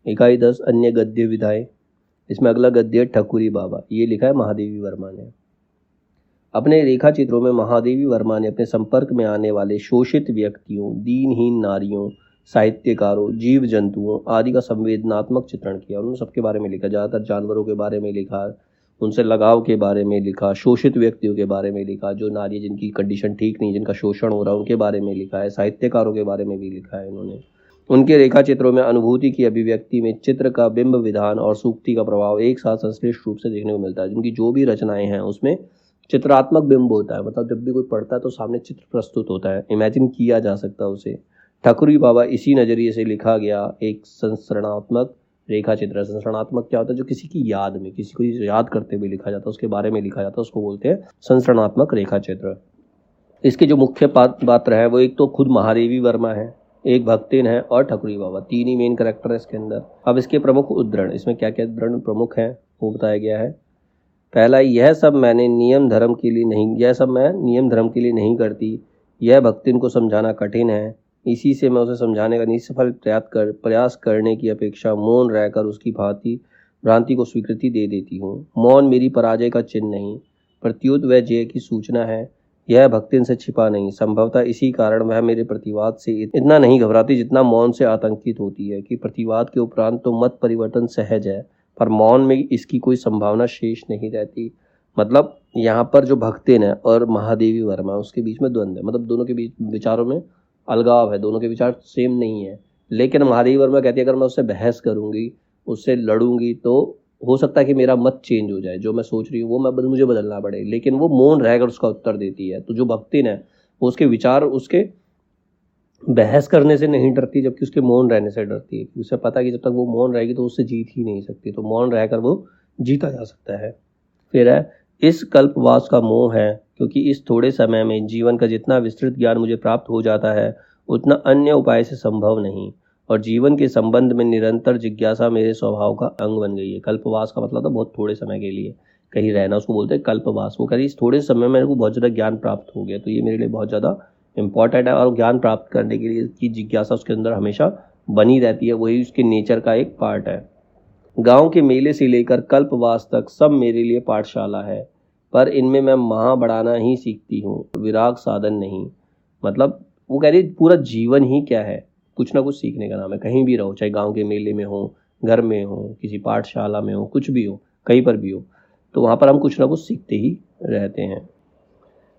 इकाई 10 अन्य गद्य विधाएं। इसमें अगला गद्य है ठकुरी बाबा, ये लिखा है महादेवी वर्मा ने। अपने रेखा चित्रों में महादेवी वर्मा ने अपने संपर्क में आने वाले शोषित व्यक्तियों, दीनहीन नारियों, साहित्यकारों, जीव जंतुओं आदि का संवेदनात्मक चित्रण किया। उन्होंने सबके बारे में लिखा, ज़्यादातर जानवरों के बारे में लिखा, उनसे लगाव के बारे में लिखा, शोषित व्यक्तियों के बारे में लिखा, जो नारी जिनकी कंडीशन ठीक नहीं, जिनका शोषण हो रहा है उनके बारे में लिखा है, साहित्यकारों के बारे में भी लिखा है इन्होंने। उनके रेखा चित्रों में अनुभूति की अभिव्यक्ति में चित्र का बिंब विधान और सूक्ति का प्रभाव एक साथ संश्लिष्ट रूप से देखने को मिलता है। जिनकी जो भी रचनाएं हैं उसमें चित्रात्मक बिंब होता है, मतलब जब भी कोई पढ़ता है तो सामने चित्र प्रस्तुत होता है, इमेजिन किया जा सकता है उसे। ठकुरी बाबा इसी नजरिए से लिखा गया एक संस्मरणात्मक रेखा चित्र है। संस्मरणात्मक क्या होता है? जो किसी की याद में, किसी को याद करते हुए लिखा जाता है, उसके बारे में लिखा जाता है, उसको बोलते हैं संस्मरणात्मक रेखा चित्र। इसके जो मुख्य पात्र है वो एक तो खुद महादेवी वर्मा है, एक भक्तिन है और ठकुरी बाबा, तीन ही मेन कैरेक्टर है इसके अंदर। अब इसके प्रमुख उद्धरण, इसमें क्या क्या उद्धरण प्रमुख हैं वो बताया गया है। पहला, यह सब मैं नियम धर्म के लिए नहीं करती, यह भक्तिन को समझाना कठिन है, इसी से मैं उसे समझाने का निष्फल प्रयास करने की अपेक्षा मौन रहकर उसकी भ्रांति को स्वीकृति दे देती हूँ। मौन मेरी पराजय का चिन्ह नहीं, प्रत्युत वह जय की सूचना है। यह भक्तिन से छिपा नहीं, संभवतः इसी कारण वह मेरे प्रतिवाद से इतना नहीं घबराती जितना मौन से आतंकित होती है कि प्रतिवाद के उपरांत तो मत परिवर्तन सहज है, पर मौन में इसकी कोई संभावना शेष नहीं रहती। मतलब यहाँ पर जो भक्तिन है और महादेवी वर्मा उसके बीच में द्वंद्व है, मतलब दोनों के बीच विचारों में अलगाव है, दोनों के विचार सेम नहीं है। लेकिन महादेवी वर्मा कहती है अगर मैं उससे बहस करूंगी, उससे लड़ूंगी तो हो सकता है कि मेरा मत चेंज हो जाए, जो मैं सोच रही हूँ वो मुझे बदलना पड़े, लेकिन वो मौन रहकर उसका उत्तर देती है। तो जो भक्तिन है वो उसके विचार उसके बहस करने से नहीं डरती, जबकि उसके मौन रहने से डरती है। उसे पता है कि जब तक वो मौन रहेगी तो उससे जीत ही नहीं सकती, तो मौन रहकर वो जीता जा सकता है। फिर है, इस कल्पवास का मोह है, क्योंकि इस थोड़े समय में जीवन का जितना विस्तृत ज्ञान मुझे प्राप्त हो जाता है उतना अन्य उपाय से संभव नहीं, और जीवन के संबंध में निरंतर जिज्ञासा मेरे स्वभाव का अंग बन गई है। कल्पवास का मतलब था बहुत थोड़े समय के लिए कहीं रहना, उसको बोलते हैं कल्पवास। वो कह रही इस थोड़े समय में मेरे को बहुत ज़्यादा ज्ञान प्राप्त हो गया, तो ये मेरे लिए बहुत ज़्यादा इम्पॉर्टेंट है, और ज्ञान प्राप्त करने के लिए की जिज्ञासा उसके अंदर हमेशा बनी रहती है, वही उसके नेचर का एक पार्ट है। गांव के मेले से लेकर कल्पवास तक सब मेरे लिए पाठशाला है, पर इनमें मैं महा बढ़ाना ही सीखती हूँ, विराग साधन नहीं। मतलब वो कह रही पूरा जीवन ही क्या है, कुछ ना कुछ सीखने का नाम है। कहीं भी रहो, चाहे गांव के मेले में हो, घर में हो, किसी पाठशाला में हो, कुछ भी हो, कहीं पर भी हो, तो वहाँ पर हम कुछ ना कुछ सीखते ही रहते हैं।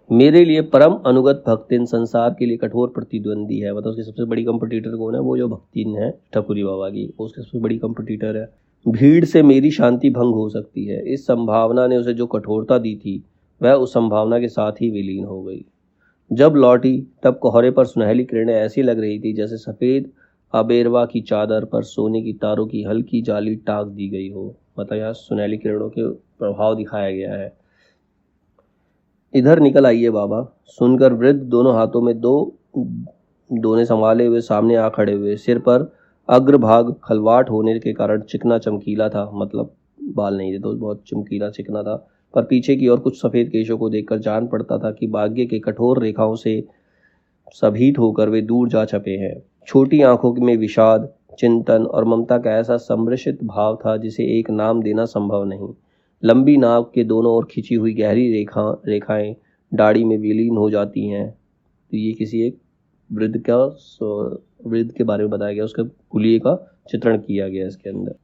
मेरे लिए परम अनुगत भक्तिन संसार के लिए कठोर प्रतिद्वंदी है। मतलब उसकी सबसे बड़ी कंपटीटर कौन है? वो जो भक्तिन है ठकुरी बाबा की, वो उसकी सबसे बड़ी कंपटीटर है। भीड़ से मेरी शांति भंग हो सकती है, इस संभावना ने उसे जो कठोरता दी थी वह उस संभावना के साथ ही विलीन हो गई। जब लौटी तब कोहरे पर सुनहली किरणें ऐसी लग रही थी जैसे सफेद अबेरवा की चादर पर सोने की तारों की हल्की जाली टाक दी गई हो। मतलब यहाँ सुनहली किरणों के प्रभाव दिखाया गया है। इधर निकल आइए बाबा, सुनकर वृद्ध दोनों हाथों में दो दोने संभाले हुए सामने आ खड़े हुए। सिर पर अग्रभाग खलवाट होने के कारण चिकना चमकीला था, मतलब बाल नहीं थे तो बहुत चमकीला चिकना था, पर पीछे की ओर कुछ सफेद केशों को देखकर जान पड़ता था कि भाग्य के कठोर रेखाओं से सभीत होकर वे दूर जा छपे हैं। छोटी आंखों में विषाद, चिंतन और ममता का ऐसा सम्मिश्रित भाव था जिसे एक नाम देना संभव नहीं। लंबी नाक के दोनों ओर खिंची हुई गहरी रेखाएं दाढ़ी में विलीन हो जाती हैं। तो ये किसी एक वृद्ध के बारे में बताया गया, उसके हुलिये का चित्रण किया गया इसके अंदर।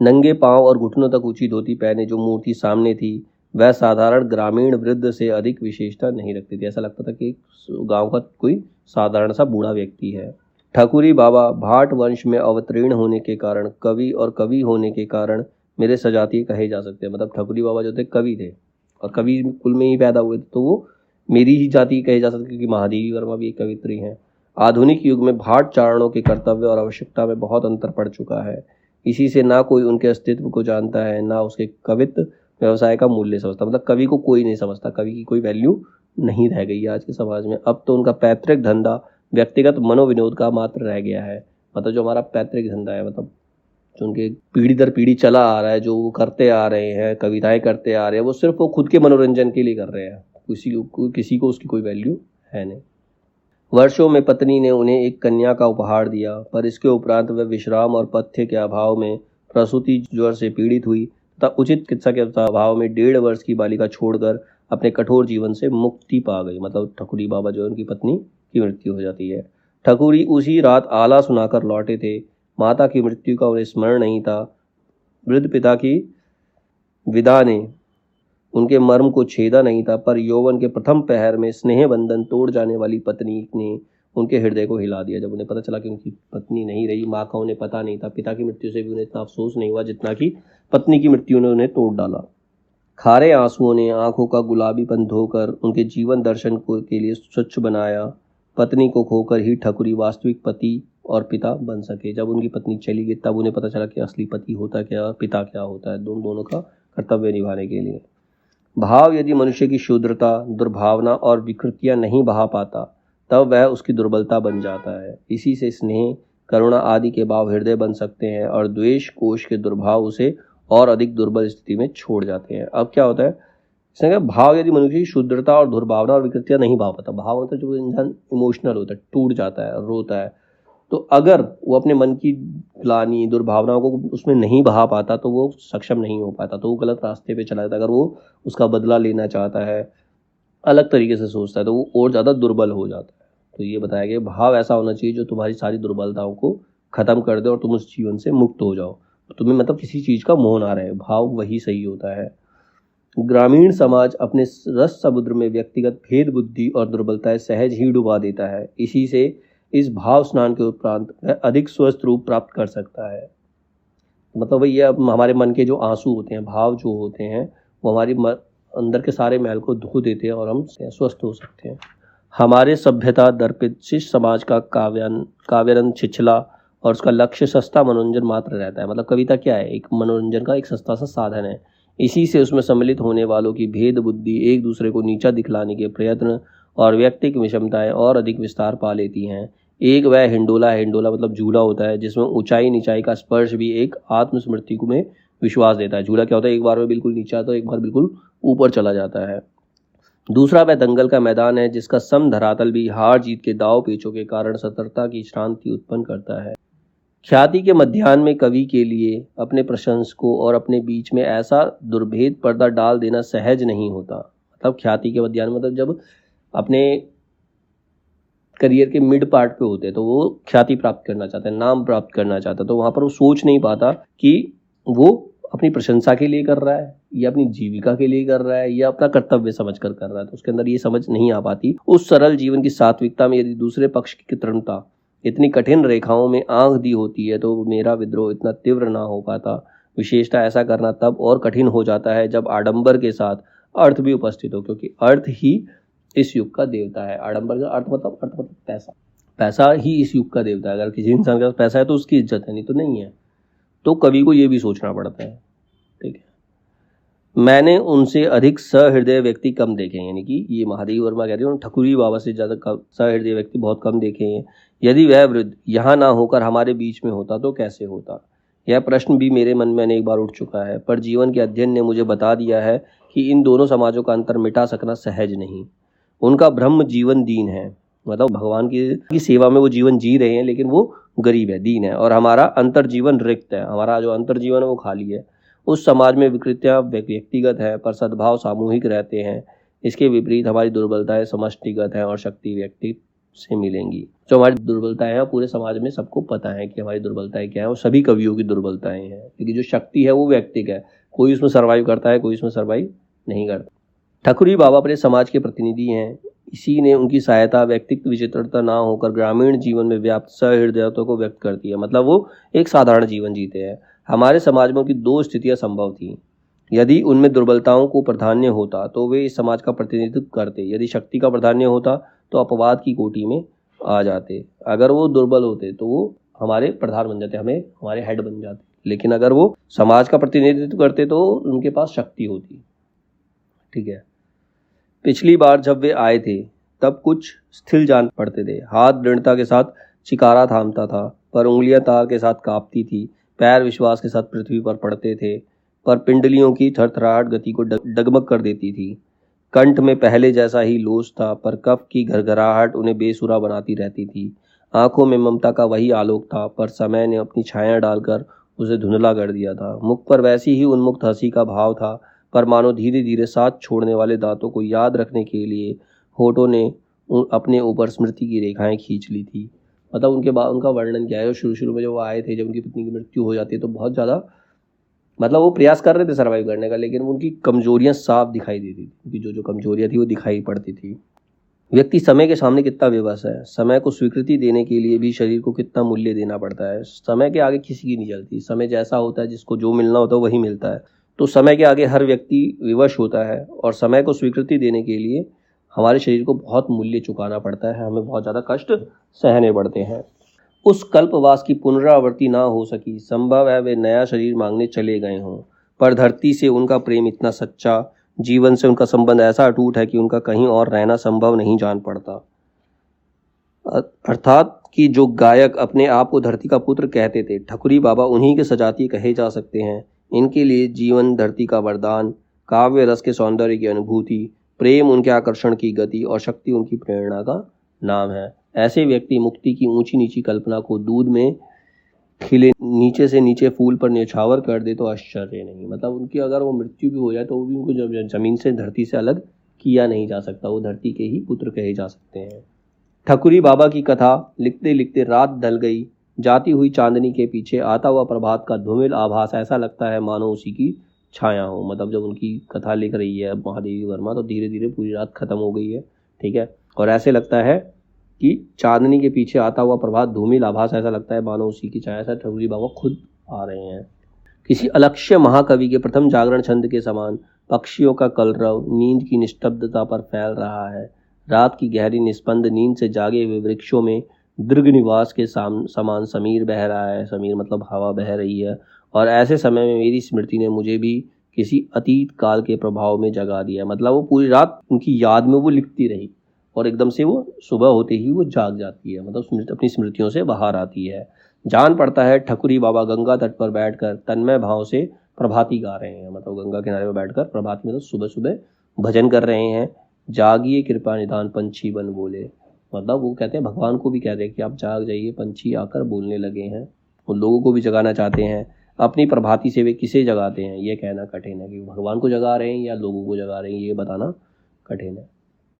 नंगे पांव और घुटनों तक ऊंची धोती पहने जो मूर्ति सामने थी वह साधारण ग्रामीण वृद्ध से अधिक विशेषता नहीं रखती थी। ऐसा लगता था कि गांव का कोई साधारण सा बूढ़ा व्यक्ति है। ठकुरी बाबा भाट वंश में अवतीर्ण होने के कारण कवि, और कवि होने के कारण मेरे सजातीय कहे जा सकते हैं। मतलब ठकुरी बाबा जो थे कवि थे और कवि कुल में ही पैदा हुए थे, तो वो मेरी ही जाति कहे जा सकते, क्योंकि महादेवी वर्मा भी एक कवित्री हैं। आधुनिक युग में भाट चारणों के कर्तव्य और आवश्यकता में बहुत अंतर पड़ चुका है। इसी से ना कोई उनके अस्तित्व को जानता है, ना उसके कवित्व व्यवसाय का मूल्य समझता। मतलब कवि को कोई नहीं समझता, कवि की कोई वैल्यू नहीं रह गई है आज के समाज में। अब तो उनका पैतृक धंधा व्यक्तिगत मनोविनोद का मात्र रह गया है। मतलब जो हमारा पैतृक धंधा है, मतलब जो उनके पीढ़ी दर पीढ़ी चला आ रहा है, जो वो करते आ रहे हैं, कविताएं करते आ रहे हैं, वो सिर्फ वो खुद के मनोरंजन के लिए कर रहे हैं। किसी को उसकी कोई वैल्यू है नहीं। वर्षों में पत्नी ने उन्हें एक कन्या का उपहार दिया, पर इसके उपरांत वह विश्राम और पथ्य के अभाव में प्रसूति ज्वर से पीड़ित हुई तथा उचित चिकित्सा के अभाव में 1.5 वर्ष की बालिका छोड़कर अपने कठोर जीवन से मुक्ति पा गई। मतलब ठकुरी बाबा जो है उनकी पत्नी की मृत्यु हो जाती है। ठकुरी उसी रात आला सुनाकर लौटे थे। माता की मृत्यु का उन्हें स्मरण नहीं था। वृद्ध पिता की विदा ने उनके मर्म को छेदा नहीं था, पर यौवन के प्रथम पहर में स्नेह बंधन तोड़ जाने वाली पत्नी ने उनके हृदय को हिला दिया। जब उन्हें पता चला कि उनकी पत्नी नहीं रही, माँ का उन्हें पता नहीं था, पिता की मृत्यु से भी उन्हें इतना अफसोस नहीं हुआ जितना कि पत्नी की मृत्यु ने उन्हें तोड़ डाला। खारे आंसुओं ने आंखों का गुलाबीपन धोकर उनके जीवन दर्शन के लिए स्वच्छ बनाया। पत्नी को खोकर ही ठकुरी वास्तविक पति और पिता बन सके। जब उनकी पत्नी चली गई तब उन्हें पता चला कि असली पति होता क्या, पिता क्या होता है, दोनों का कर्तव्य निभाने के लिए। भाव यदि मनुष्य की शुद्रता, दुर्भावना और विकृतियां नहीं बहा पाता, तब वह उसकी दुर्बलता बन जाता है। इसी से स्नेह, करुणा आदि के भाव हृदय बन सकते हैं और द्वेष कोश के दुर्भाव उसे और अधिक दुर्बल स्थिति में छोड़ जाते हैं। अब क्या होता है, इसमें भाव यदि मनुष्य की शुद्रता और दुर्भावना और विकृतियां नहीं बहा पाता, भाव मतलब जो इंसान इमोशनल होता है, टूट जाता है, रोता है, तो अगर वो अपने मन की ग्लानि, दुर्भावनाओं को उसमें नहीं बहा पाता तो वो सक्षम नहीं हो पाता, तो वो गलत रास्ते पे चला जाता है। अगर वो उसका बदला लेना चाहता है, अलग तरीके से सोचता है, तो वो और ज़्यादा दुर्बल हो जाता है। तो ये बताया गया भाव ऐसा होना चाहिए जो तुम्हारी सारी दुर्बलताओं को खत्म कर दे और तुम उस जीवन से मुक्त हो जाओ। तुम्हें मतलब किसी चीज़ का मोह ना रहे, भाव वही सही होता है। ग्रामीण समाज अपने रस समुद्र में व्यक्तिगत भेद बुद्धि और दुर्बलताएं सहज ही डुबा देता है। इसी से इस भाव स्नान के उपरांत वह अधिक स्वस्थ रूप प्राप्त कर सकता है। मतलब ये हमारे मन के जो आंसू होते हैं, भाव जो होते हैं, वो हमारी अंदर के सारे मैल को धो देते हैं और हम स्वस्थ हो सकते हैं। हमारे सभ्यता दर्पित शिष्य समाज का काव्यरन छिछला और उसका लक्ष्य सस्ता मनोरंजन मात्र रहता है। मतलब कविता क्या है, एक मनोरंजन का एक सस्ता सा साधन है। इसी से उसमें सम्मिलित होने वालों की भेद बुद्धि, एक दूसरे को नीचा दिखलाने के प्रयत्न और व्यक्तिक विषमताएं और अधिक विस्तार पा लेती हैं। एक वह हिंडोला मतलब झूला होता है जिसमें ऊंचाई नीचाई का स्पर्श भी एक आत्मस्मृति को में विश्वास देता है। झूला क्या होता है, एक बार में बिल्कुल नीचा तो एक बार बिल्कुल ऊपर चला जाता है। दूसरा वह दंगल का मैदान है जिसका सम धरातल भी हार जीत के दाव पेचों के कारण सतर्कता की श्रांति उत्पन्न करता है। ख्याति के मध्याह्न में कवि के लिए अपने प्रशंसकों और अपने बीच में ऐसा दुर्भेद पर्दा डाल देना सहज नहीं होता। मतलब ख्याति के मध्याह्न मतलब जब अपने करियर के मिड पार्ट पे होते हैं तो वो ख्याति प्राप्त करना चाहता है, नाम प्राप्त करना चाहता है, तो वहां पर वो सोच नहीं पाता कि वो अपनी प्रशंसा के लिए कर रहा है या अपनी जीविका के लिए कर रहा है या अपना कर्तव्य समझ कर रहा है। तो उसके अंदर ये समझ नहीं आ पाती। उस सरल जीवन की सात्विकता में यदि दूसरे पक्ष की कृत्रिमता इतनी कठिन रेखाओं में आंख दी होती है तो मेरा विद्रोह इतना तीव्र ना हो पाता। विशेषता ऐसा करना तब और कठिन हो जाता है जब आडंबर के साथ अर्थ भी उपस्थित हो, क्योंकि अर्थ ही इस युग का देवता है। आडंबर का अर्थ मतलब पैसा, पैसा ही इस युग का देवता है। अगर किसी इंसान के पास पैसा है तो उसकी इज्जत है, नहीं तो नहीं है। तो कवि को ये भी सोचना पड़ता है। ठीक है, मैंने उनसे अधिक सहृदय व्यक्ति कम देखे हैं, यानी कि ये महादेवी वर्मा कह रहे हैं, ठकुरी बाबा से ज़्यादा सहृदय व्यक्ति बहुत कम देखे हैं। यदि वह वृद्ध यहाँ ना होकर हमारे बीच में होता तो कैसे होता, यह प्रश्न भी मेरे मन में अनेक बार उठ चुका है। पर जीवन के अध्ययन ने मुझे बता दिया है कि इन दोनों समाजों का अंतर मिटा सकना सहज नहीं। उनका ब्रह्म जीवन दीन है, मतलब भगवान की सेवा में वो जीवन जी रहे हैं, लेकिन वो गरीब है, दीन है। और हमारा अंतर जीवन रिक्त है, हमारा जो अंतर जीवन है वो खाली है। उस समाज में विकृतियां व्यक्तिगत है पर सद्भाव सामूहिक रहते हैं। इसके विपरीत हमारी दुर्बलताएं समष्टिगत हैं और शक्ति व्यक्ति से मिलेंगी। जो हमारी दुर्बलताएं हैं पूरे समाज में सबको पता है कि हमारी दुर्बलताएं क्या है, और सभी कवियों की दुर्बलताएं हैं। लेकिन जो शक्ति है वो व्यक्तिगत है, कोई उसमें सर्वाइव करता है, कोई उसमें सर्वाइव नहीं करता। ठकुरी बाबा अपने समाज के प्रतिनिधि हैं। इसी ने उनकी सहायता व्यक्तिगत विचित्रता ना होकर ग्रामीण जीवन में व्याप्त सहृदयता को व्यक्त करती है। मतलब वो एक साधारण जीवन जीते हैं। हमारे समाज में उनकी दो स्थितियां संभव थी। यदि उनमें दुर्बलताओं को प्राधान्य होता तो वे इस समाज का प्रतिनिधित्व करते, यदि शक्ति का प्राधान्य होता तो अपवाद की कोटि में आ जाते। अगर वो दुर्बल होते तो वो हमारे प्रधान बन जाते, हमें हमारे हेड बन जाते। लेकिन अगर वो समाज का प्रतिनिधित्व करते तो उनके पास शक्ति होती। ठीक है, पिछली बार जब वे आए थे तब कुछ स्थिर जान पड़ते थे। हाथ दृढ़ता के साथ चिकारा थामता था, पर उंगलियां तार के साथ कांपती थी। पैर विश्वास के साथ पृथ्वी पर पड़ते थे, पर पिंडलियों की थरथराहट गति को डगमग कर देती थी। कंठ में पहले जैसा ही लोच था, पर कफ की घरघराहट उन्हें बेसुरा बनाती रहती थी। आंखों में ममता का वही आलोक था, पर समय ने अपनी छाया डालकर उसे धुंधला कर दिया था। मुख पर वैसी ही उन्मुक्त हंसी का भाव था, पर मानो धीरे धीरे साथ छोड़ने वाले दांतों को याद रखने के लिए होठों ने अपने ऊपर स्मृति की रेखाएं खींच ली थी। मतलब उनके बाद उनका वर्णन क्या है, शुरू शुरू में जब वो आए थे, जब उनकी पत्नी की मृत्यु हो जाती है तो बहुत ज़्यादा, मतलब वो प्रयास कर रहे थे सर्वाइव करने का, लेकिन उनकी कमजोरियां साफ दिखाई देती थी। उनकी जो जो कमजोरियां थी वो दिखाई पड़ती थी। व्यक्ति समय के सामने कितना विवश है। समय को स्वीकृति देने के लिए भी शरीर को कितना मूल्य देना पड़ता है। समय के आगे किसी की नहीं चलती। समय जैसा होता है, जिसको जो मिलना होता है वही मिलता है। तो समय के आगे हर व्यक्ति विवश होता है, और समय को स्वीकृति देने के लिए हमारे शरीर को बहुत मूल्य चुकाना पड़ता है, हमें बहुत ज़्यादा कष्ट सहने पड़ते हैं। उस कल्पवास की पुनरावृत्ति ना हो सकी। संभव है वे नया शरीर मांगने चले गए हों, पर धरती से उनका प्रेम इतना सच्चा, जीवन से उनका संबंध ऐसा अटूट है कि उनका कहीं और रहना संभव नहीं जान पड़ता। अर्थात कि जो गायक अपने आप को धरती का पुत्र कहते थे, ठकुरी बाबा उन्हीं के सजातीय कहे जा सकते हैं। इनके लिए जीवन धरती का वरदान, काव्य रस के सौंदर्य की अनुभूति, प्रेम उनके आकर्षण की गति और शक्ति उनकी प्रेरणा का नाम है। ऐसे व्यक्ति मुक्ति की ऊंची नीची कल्पना को दूध में खिले नीचे से नीचे फूल पर न्यौछावर कर दे तो आश्चर्य नहीं। मतलब उनकी अगर वो मृत्यु भी हो जाए तो वो भी उनको जब जमीन से धरती से अलग किया नहीं जा सकता, वो धरती के ही पुत्र कहे जा सकते हैं। ठकुरी बाबा की कथा लिखते लिखते रात ढल गई। जाती हुई चांदनी के पीछे आता हुआ प्रभात का धूमिल आभास ऐसा लगता है मानो उसी की छाया हो। मतलब जब उनकी कथा लिख रही है महादेवी वर्मा तो धीरे धीरे पूरी रात खत्म हो गई है, ठीक है, और ऐसे लगता है कि चांदनी के पीछे आता हुआ प्रभात धूमिल आभास ऐसा लगता है मानो उसी की छाया से ठकुरी बाबा खुद आ रहे हैं। किसी अलक्ष्य महाकवि के प्रथम जागरण छंद के समान पक्षियों का कलरव नींद की निस्तब्धता पर फैल रहा है। रात की गहरी निस्पंद नींद से जागे हुए वृक्षों में दीर्घ निवास के समान समीर बह रहा है। समीर मतलब हवा बह रही है। और ऐसे समय में मेरी स्मृति ने मुझे भी किसी अतीत काल के प्रभाव में जगा दिया। मतलब वो पूरी रात उनकी याद में वो लिखती रही और एकदम से वो सुबह होते ही वो जाग जाती है। मतलब अपनी स्मृतियों से बाहर आती है। जान पड़ता है ठकुरी बाबा गंगा तट पर बैठकर तन्मय भाव से प्रभाती गा रहे हैं। मतलब गंगा किनारे पर बैठकर प्रभात में तो सुबह सुबह भजन कर रहे हैं। जागिए कृपा निदान पंछी बन बोले। मतलब वो कहते हैं, भगवान को भी कहते हैं कि आप जाग जाइए, पंछी आकर बोलने लगे हैं। वो लोगों को भी जगाना चाहते हैं। अपनी प्रभाती से वे किसे जगाते हैं ये कहना कठिन है कि भगवान को जगा रहे हैं या लोगों को जगा रहे हैं, ये बताना कठिन है।